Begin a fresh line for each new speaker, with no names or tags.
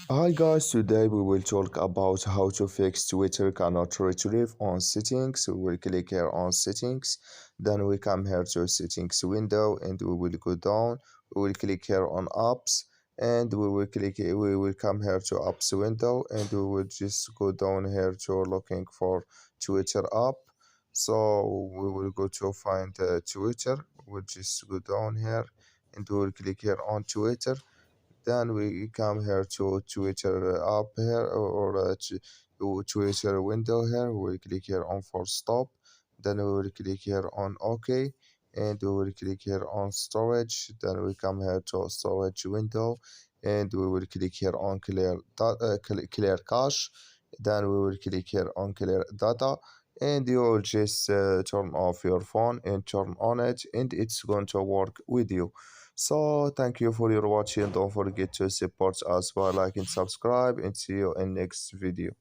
Hi guys, today we will talk about how to fix Twitter cannot retrieve on settings. So we'll click here on settings, then we come here to settings window and we will go down. We will click here on apps and we will come here to apps window and we will just go down here to looking for Twitter app. So we will go to find Twitter. We'll just go down here and we will click here on Twitter, then we come here to Twitter app here or Twitter window here. We click here on for stop. Then we will click here on OK. And we will click here on storage. Then we come here to storage window. And we will click here on clear cache. Then we will click here on clear data. And you will just turn off your phone and turn on it. And it's going to work with you. So thank you for your watching. Don't forget to support us by liking, subscribe, and see you in next video.